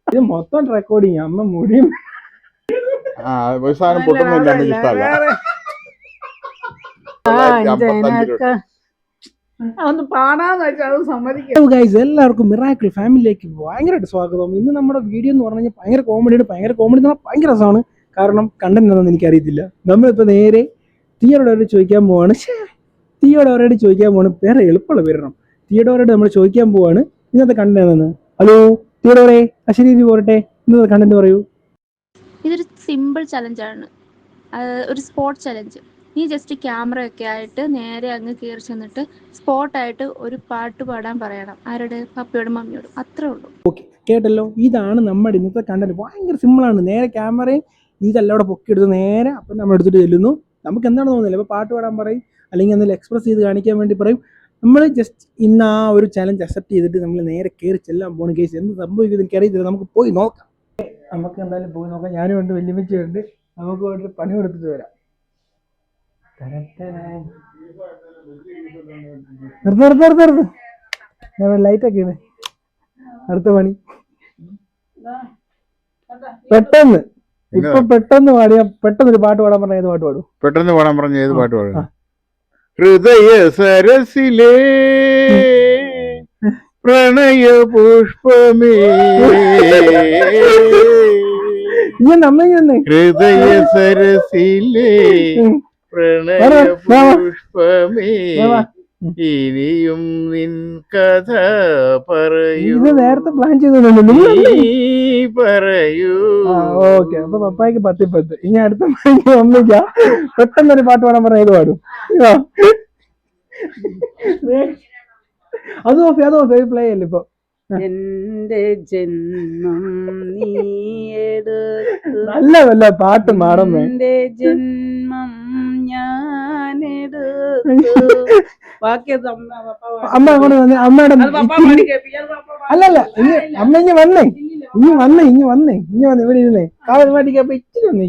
ഇത് മൊത്തം റെക്കോർഡിങ്. അമ്മ മുടിയും ഒരു സാധനം പൊട്ടുന്നില്ല, എനിക്ക് ഇഷ്ടമല്ല. എല്ലാവർക്കും മിറാക്കിൾ ഫാമിലിയിലേക്ക് ഭയങ്കരമായിട്ട് സ്വാഗതം. ഇന്ന് നമ്മുടെ വീഡിയോ എന്ന് പറഞ്ഞു കഴിഞ്ഞാൽ ഭയങ്കര കോമഡി എന്ന് പറഞ്ഞാൽ ഭയങ്കര രസമാണ്. കാരണം കണ്ടന്റ് എന്താണെന്ന് എനിക്കറിയത്തില്ല. നമ്മളിപ്പോൾ നേരെ തീയോടോരോട് ചോദിക്കാൻ പോവാണ്. തീയോടോരോട് ചോദിക്കാൻ പോവാണ്. വേറെ എളുപ്പമുള്ള പേരണം. തീയോടോരോട് നമ്മൾ ചോദിക്കാൻ പോവാണ് ഇന്നത്തെ കണ്ടന്റ് എന്താണെന്ന്. ഹലോ തീയോടോറെ, അശ്വതി പോരട്ടെ, ഇന്നത്തെ കണ്ടന്റ് പറയൂ. ഇതൊരു സിമ്പിൾ ചലഞ്ചാണ്, ഒരു സ്പോട്ട് ചലഞ്ച്. നീ ജസ്റ്റ് ക്യാമറ ഒക്കെ ആയിട്ട് നേരെ അങ്ങ് കയറി ചെന്നിട്ട് സ്പോട്ടായിട്ട് ഒരു പാട്ട് പാടാൻ പറയണം. ആരോട്? പപ്പയോടും മമ്മിയോടും. അത്രേ ഉള്ളൂ. ഓക്കെ, കേട്ടല്ലോ. ഇതാണ് നമ്മുടെ ഇന്നത്തെ കണ്ടന്റ്. ഭയങ്കര സിമ്പിളാണ്. നേരെ ക്യാമറയും ഇതെല്ലാം അവിടെ പൊക്കിയെടുത്ത് നേരെ അപ്പം നമ്മൾ എടുത്തിട്ട് ചെല്ലുന്നു. നമുക്ക് എന്താണ് തോന്നുന്നില്ല, ഇപ്പോൾ പാട്ട് പാടാൻ പറയും, അല്ലെങ്കിൽ എന്തെങ്കിലും എക്സ്പ്രസ് ചെയ്ത് കാണിക്കാൻ വേണ്ടി പറയും. നമ്മൾ ജസ്റ്റ് ഇന്ന് ആ ഒരു ചലഞ്ച് അക്സെപ്റ്റ് ചെയ്തിട്ട് നമ്മൾ നേരെ കയറി ചെല്ലാൻ പോകുന്ന കേസ് എന്ത് സംഭവിക്കുന്നത് എനിക്കറിയത്തില്ല. നമുക്ക് പോയി നോക്കാം. നമുക്ക് എന്തായാലും പോയി നോക്കാം. ഞാനും ഉണ്ട്, വെല്ലുവിളിച്ചുണ്ട്. നമുക്ക് വേണ്ടി പണി കൊടുത്തിട്ട് വരാം. നിർത്ത് ഞാൻ ലൈറ്റൊക്കെ ആണ്. അടുത്ത പണി പെട്ടെന്ന് പെട്ടെന്ന് പാടിയാ പെട്ടെന്നൊരു പാട്ട് പാടാൻ പറഞ്ഞ ഏത് പാട്ട് പാടും? പെട്ടെന്ന് പാടാൻ പറഞ്ഞ ഏത് പാട്ട് പാടും? ഹൃദയ സരസിലേ പ്രണയ പുഷ്പമേ, ഹൃദയ സരസിലേ പ്രണയ പുഷ്പമേ, ഇനിയും നിൻ കഥ പറയൂ. ഇത് നേരത്തെ പ്ലാൻ ചെയ്തോ പറയൂ. ഓക്കെ, അപ്പൊ പപ്പായ്ക്ക് 10/10. ഇനി അടുത്ത അമ്മയ്ക്കാ പെട്ടെന്നൊരു പാട്ട് പാടാൻ പറഞ്ഞ ഏത് പാടും? അത് ഓഫ് പ്ലേ അല്ലേ ഇപ്പൊ? എന്റെ ജന്മം നീയെടുത്തു, നല്ല വല്ല പാട്ട് മാറും. എന്റെ ജന്മം ഞാനെടുത്തു. ബാക്കിയത് അമ്മ അങ്ങോട്ട് വന്നേ. അമ്മയുടെ അല്ലല്ല, അമ്മ ഇനി വന്നേ ഇവിടെ ഇരുന്നേ. കാവൽ പാട്ടിക്കപ്പോ ഇച്ചിരി വന്നേ.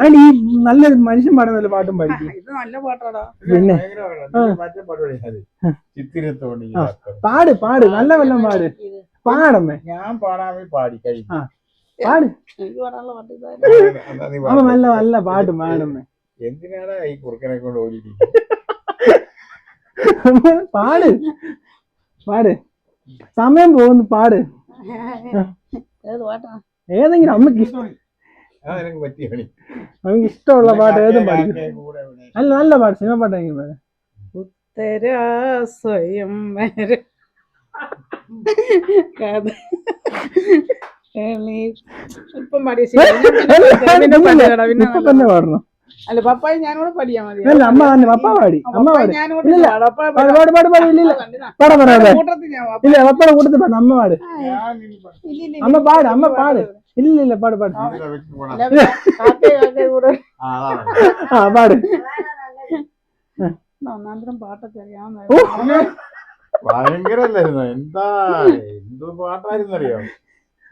അല്ല, ഈ നല്ലൊരു മനുഷ്യൻ പാടുന്ന പാട്ടും പാടിക്കും. ഇത് നല്ല പാട്ടാടാ. പിന്നെ പാട് നല്ല വല്ലം പാടമ്മേ. ഞാൻ പാടാൻ പാടി കഴിഞ്ഞു. പാട്. അമ്മ നല്ല പാട്ട് പാടമ്മേ. എന്തിനാണ് ഈ കുറുക്കനെ കൊണ്ട് ഓടി? പാട് സമയം പോകുന്നു. പാട് ഏതെങ്കിലും അമ്മക്ക് ഇഷ്ടമുള്ള പാട്ട് ഏതും പാടും. അല്ല, നല്ല പാട്ട്, സിനിമ പാട്ടെങ്കിലും പാട്. ഉത്തരാ സ്വയം കഥ ഇപ്പം തന്നെ പാടണം. അല്ല, പപ്പായ ഞാനോട് പഠിയാ മതി. അല്ല, അമ്മ തന്നെ പപ്പ പാടി. അമ്മ പാടി. ഇല്ല, പപ്പയുടെ കൂട്ടത്തിൽ പാട്. അമ്മ പാട്. അമ്മ പാട്. ഇല്ല പാട്. ഒന്നാന്തരം പാട്ടൊക്കെ അറിയാവുന്ന ഭയങ്കരല്ലായിരുന്നു. എന്തോ പാട്ടായിരുന്നു അറിയാം.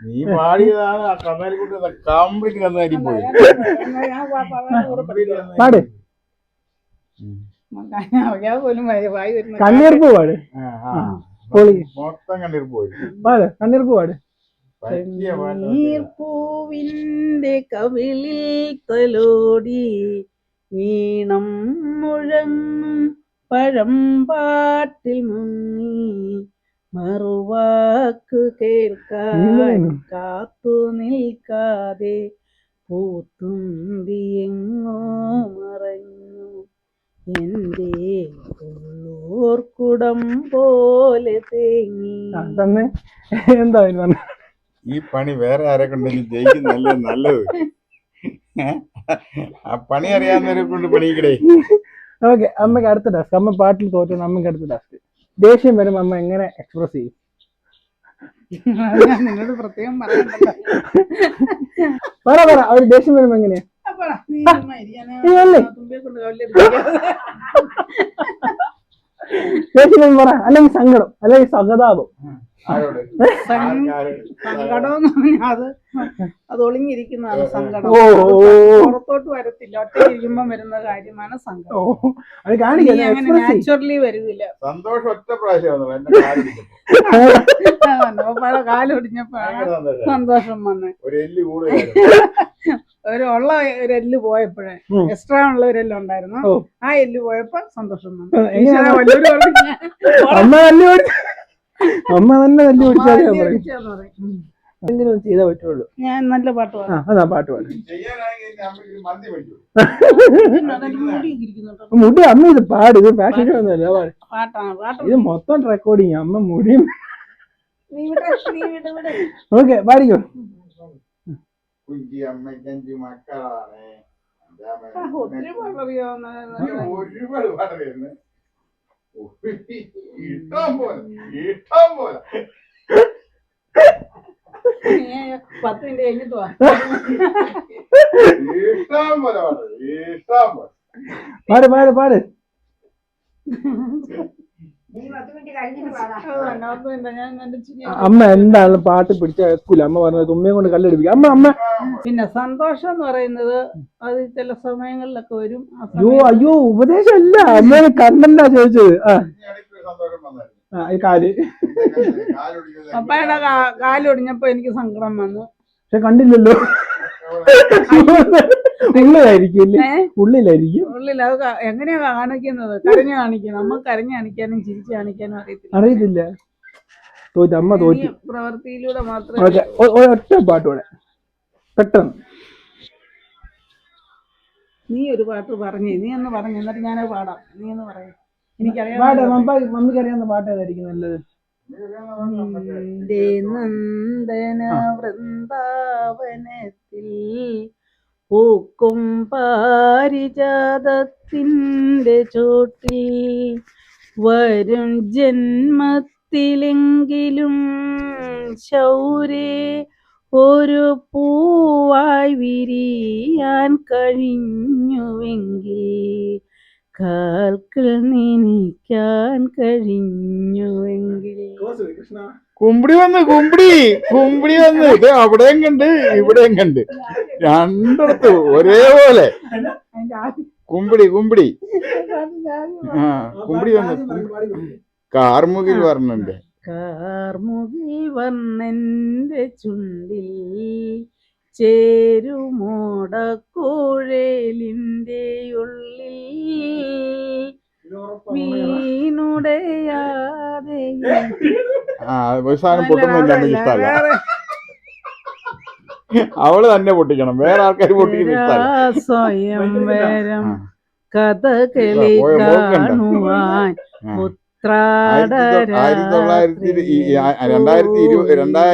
നീ പാടിയതാണ് ആ കന്നാലിക്കുട്ടി കംപ്ലീറ്റ് കന്നാലി പോയി. പാട്. കണ്ണീർപ്പൂ പാട്. മൊത്തം കണ്ണീർപ്പ് പോയി. പാട്. കണ്ണീർപ്പൂ പാട്. പൂവിന്റെ കവിളിൽ തലോടി ഈണം മുഴങ്ങും പഴമ്പാട്ടിൽ മുങ്ങി മറുവാക്ക് കേൾക്കാൻ കാത്തു നിൽക്കാതെ പൂത്തുമ്പി എങ്ങോ മറഞ്ഞു എന്റെ ഉള്ളൂർക്കുടം പോലെ തേങ്ങി. എന്താ ഈ പണി വേറെ ആരെ കൊണ്ടെങ്കിൽ ജയിക്കുന്നല്ലേ നല്ലത്. ആ പണി അറിയാവുന്നവരെ കൊണ്ട് പണിയിക്കടേ. ഓക്കെ, അമ്മക്ക് അടുത്ത ടാസ്ക്. അമ്മ പാട്ടിൽ തോറ്റ അമ്മക്ക് അടുത്ത ടാസ്ക്. ദേഷ്യം വരുമ്പോ അമ്മ എങ്ങനെ എക്സ്പ്രസ് ചെയ്യും? നിന്നോട് പ്രത്യേകം പറ. അവര് ദേഷ്യം വരുമ്പോ എങ്ങനെയാ? ദേഷ്യം പറ, അല്ലെങ്കിൽ സങ്കടം, അല്ലെങ്കിൽ സഹതാപം. ആരോട് സങ്കടം എന്ന് പറഞ്ഞാൽ അത് ഒളിഞ്ഞിരിക്കുന്നതാണ് സങ്കടം. ഓ, അത് ഓ. പുറത്തോട്ട് വരത്തില്ല. ഒറ്റയ്ക്കിരിക്കുമ്പം വരുന്ന കാര്യമാണ് ഓ സങ്കടം. അത് നീ കാണിക്കാൻ അങ്ങനെ നാച്ചുറലി വരില്ല. സന്തോഷം ഒറ്റ പ്രാവശ്യം വന്നു എന്റെ പല കാലൊടിഞ്ഞപ്പോഴാണ് സന്തോഷം സന്തോഷം വന്നത്. ഒരു എല്ല് കൂടുതലായിരുന്നു. ഉള്ള ഒരു എല്ല് പോയപ്പോഴേ ഉം. എക്സ്ട്രാ ഉള്ള ഒരു എല്ല് ഉണ്ടായിരുന്നു. ഓ. ആ എല്ല് പോയപ്പോ സന്തോഷം വന്നു. എങ്ങനെയാ? ഈശ്വരാ, വല്ലവരും പറഞ്ഞു, അമ്മ തല്ലി അമ്മ തന്നെ തല്ലി ഓടിച്ചാൽ "അമ്മ പറയും ഇടിച്ചെന്ന് പറയും." എന്തെങ്കിലും ചെയ്താൽ പറ്റുള്ളൂ. ഞാൻ നല്ല പാട്ട് പാടാം. അതാ പാട്ട് പാടും. ചെയ്യാനാണെങ്കിൽ എന്റെ അമ്മയ്ക്ക് മന്തി പഠിച്ചു. അതെനിക്ക് മുടിയൊക്കെ ഇരിക്കുന്നുണ്ട്. മുടി അമ്മ ഇത് പാട്, ഇത് ഫാഷൻ ഷോ ഒന്നുമല്ല പാട്. പാട്ടാണ് പാട്ട്. ഇത് മൊത്തം റെക്കോർഡിങ്. അമ്മ മുടിയും. നീ വിട്. ഓക്കെ പാടിക്കോ. കുഞ്ചി അമ്മയ്ക്ക് 5 മക്കളാണ്. ഒത്തിരി പാട്ടറിയാവുന്ന ഒരുപാട് പാട്ടറിയായിരുന്നു. ഇഷ്ടം പോലെ 10 മിനിറ്റ് കഴിഞ്ഞിട്ട് വാ. ഇഷ്ടം പോലെ പാട്ട് ഇഷ്ടം പോലെ. പാട്. ഞാൻ എന്റെ ചിരി. അമ്മ എന്താണ് പാട്ട് പിടിച്ച കേൾക്കൂല. അമ്മ പറഞ്ഞത് ഉമ്മയെ കൊണ്ട് കല്ലെടുപ്പിക്കും. അമ്മ പിന്നെ സന്തോഷം എന്ന് പറയുന്നത് അത് ചില സമയങ്ങളിലൊക്കെ വരും. അയ്യോ ഉപദേശമല്ല, അമ്മേനെ കണ്ടല്ല ചോദിച്ചത്. ഇടയ്ക്ക് സന്തോഷം വന്നായിരുന്നു. ഈ കാല് കാലൊടിക്കുന്നത് പപ്പയുടെ കാലൊടിഞ്ഞപ്പോ എനിക്ക് സങ്കടം വന്നു. പക്ഷെ കണ്ടില്ലല്ലോ. ഉള്ളിലായിരിക്കും. ഉള്ളിലായിരിക്കും. ഉള്ളിൽ അത് എങ്ങനെയാ കാണിക്കുന്നത്? കരഞ്ഞു കാണിക്കണം. നമ്മൾ കരഞ്ഞു കാണിക്കാനും ചിരിച്ചു കാണിക്കാനും അറിയത്തില്ല. തോറ്റു, അമ്മ തോറ്റു. പ്രവൃത്തിയിലൂടെ ഓക്കെ, മാത്രമേ. ഒറ്റ പാട്ടോടെ പെട്ടെന്ന്. നീ ഒരു പാട്ട് പറഞ്ഞേ. നീ ഒന്ന് പറഞ്ഞു, എന്നിട്ട് ഞാനത് പാടാം. നീ ഒന്ന് പറയും. എനിക്കറിയാം. മമ്മിക്ക് അറിയാവുന്ന പാട്ട് ഏതായിരിക്കും നല്ലത്? നന്ദന വൃന്ദാവനത്തിൽ പൂക്കും പാരിജാതത്തിന്റെ ചോട്ടിൽ വരും ജന്മത്തിലെങ്കിലും ശൗരേ ഒരു പൂവായി വിരിയാൻ കഴിഞ്ഞുവെങ്കിൽ കാൽക്കൽ നനയ്ക്കാൻ കഴിഞ്ഞുവെങ്കിൽ. കുമ്പിടി വന്ന് ഇത് അവിടെയും കണ്ട് ഇവിടെയും കണ്ട് രണ്ടിടത്ത് ഒരേപോലെ കുമ്പിടി ആ കുമ്പിടി വന്ന് കാർമുകിൽ വർണ്ണന്റെ ചുണ്ടിൽ ചേരുമോടക്കുഴലിന്റെ ഉള്ളിൽ വീണുടയാതെ. ഒരു സാധനം പൊട്ടുന്നില്ല, എനിക്ക് ഇഷ്ടമല്ല. അവള് തന്നെ പൊട്ടിക്കണം, വേറെ ആൾക്കാർ പൊട്ടിക്കുന്ന ഇഷ്ടമല്ല. സ്വയംവരം കഥകളി കാണുവാൻ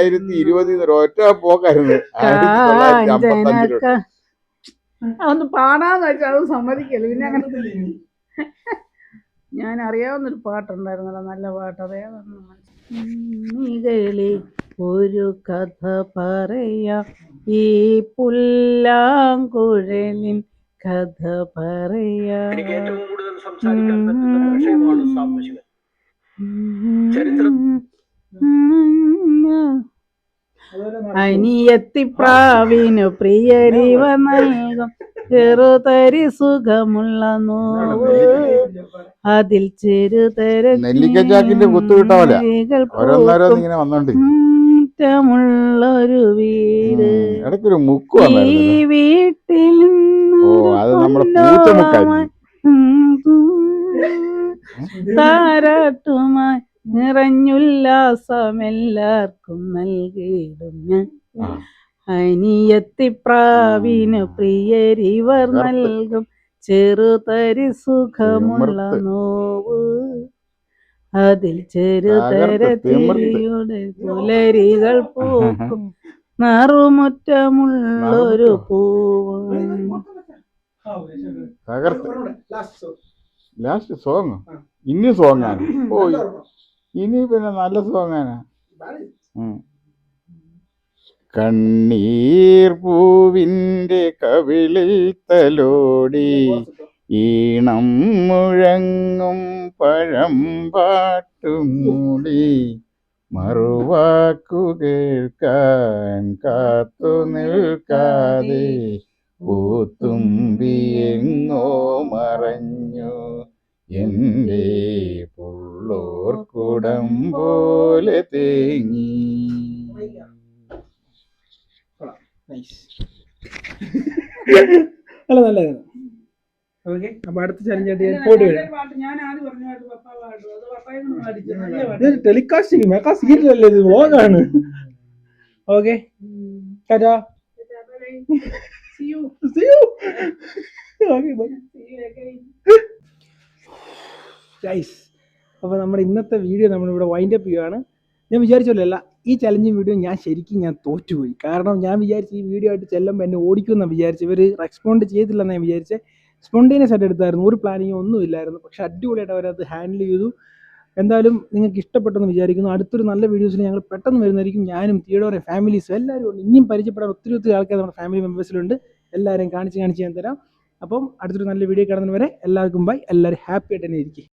2020 ഒറ്റ പോക്കായിരുന്നു. 1955 അതൊന്ന് പാടാന്ന് വെച്ചാൽ അത് സമ്മതിക്കല്ലോ. പിന്നെ അങ്ങനെ ഞാൻ അറിയാവുന്നൊരു പാട്ടുണ്ടായിരുന്നല്ലോ, നല്ല പാട്ട്. അതേതൊന്നും ഒരു കഥ പറയാം, ഈ പുല്ലാങ്കുഴലിൻ കഥ പറയാം. അനിയത്തിപ്രാവിനു പ്രിയരിവ നൽകും ചെറുതരി സുഖമുള്ള നോവ്, അതിൽ ചെറുതര നെല്ലിക്കച്ചാക്കിന്റെ കുത്തു കിട്ടാ പോലെ ഓരോന്നോരോന്ന് ഇങ്ങനെ വന്നോണ്ട് മുള്ളൊരു വീട്. ഇടയ്ക്കൊരു മുക്ക് ഈ വീട്ടിൽ അത് നമ്മുടെ പൂച്ചമുക്കായിരിക്കും. താരാട്ടുമായി നിറഞ്ഞുല്ലാസമെല്ലാവർക്കും നൽകിയിടും ഞാൻ. അനിയത്തിപ്രാവിനു പ്രിയരിവർ നൽകും ചെറുതരി സുഖമുള്ള നോവ്, അതിൽ ചെറുതര തിരിയുടെ പുലരികൾ പൂക്കും നറുമുറ്റമുള്ളൊരു പൂവ്. ലാസ്റ്റ് സോങ് ഇനി സോങ്ങാണ്. ഇനി പിന്നെ നല്ല സോങ്ങാണ്. കണ്ണീർ പൂവിൻ്റെ കവിളിൽ തലോടി ഈണം മുഴങ്ങും പഴം പാട്ടുമൂടി മറുവാക്കു കേൾക്കാൻ കാത്തു നിൽക്കാതെ പൂത്തുമ്പി എങ്ങോ മറഞ്ഞു എൻ്റെ പുള്ളോർക്കുടം പോലെ തേങ്ങി. അല്ല നല്ലതാണ്. ഓക്കെ, അപ്പൊ അടുത്ത ചലഞ്ച് ആയിട്ട് ഞാൻ പോയിട്ട് വരാം. പാട്ട് ഞാൻ ആദ്യം പറഞ്ഞ പാട്ട് പപ്പ പാടും, അത് പപ്പായെ കൊണ്ട് പാടിച്ചു. നല്ല പാട്ട്. ഇത് ടെലികാസ്റ്റിംഗ് മെഗാ സീരിയലല്ലേ, ഇത് വ്ളോഗാണ്. Okay, Tata. See you. See you. Okay, bye. See you again. Guys, അപ്പോൾ നമ്മുടെ ഇന്നത്തെ വീഡിയോ നമ്മളിവിടെ വൈൻഡ് അപ്പ് ചെയ്യുകയാണ്. ഞാൻ വിചാരിച്ചല്ല, ഈ ചലഞ്ചിങ് വീഡിയോ ഞാൻ തോറ്റുപോയി. കാരണം ഞാൻ വിചാരിച്ചു ഈ വീഡിയോ ആയിട്ട് ചെല്ലുമ്പോൾ എന്നെ ഓടിക്കുമെന്നാണ് വിചാരിച്ചു. ഇവർ റെസ്പോണ്ട് ചെയ്തില്ലെന്ന് ഞാൻ വിചാരിച്ചത്. സ്പോണ്ടേനിയസ് ആയിട്ട് എടുത്തായിരുന്നു, ഒരു പ്ലാനിങ്ങോ ഒന്നും ഇല്ലായിരുന്നു. പക്ഷേ അടിപൊളിയായിട്ട് അവരത് ഹാൻഡിൽ ചെയ്തു. എന്തായാലും നിങ്ങൾക്ക് ഇഷ്ടപ്പെട്ടെന്ന് വിചാരിക്കുന്നു. അടുത്തൊരു നല്ല വീഡിയോസിൽ ഞങ്ങൾ പെട്ടെന്ന് വരുന്നതായിരിക്കും. ഞാനും തിയോഡോറെ ഫാമിലീസും എല്ലാവരും ഉണ്ട്. ഇനിയും പരിചയപ്പെടാൻ ഒത്തിരി ആൾക്കാർ നമ്മുടെ ഫാമിലി മെമ്പേഴ്സിലുണ്ട്. എല്ലാവരെയും കാണിച്ച് ഞാൻ തരാം. അപ്പം അടുത്തൊരു നല്ല വീഡിയോ കാണുന്നവരെ എല്ലാവർക്കും ബൈ. എല്ലാവരും ഹാപ്പി ആയിട്ട് തന്നെ ഇരിക്കും.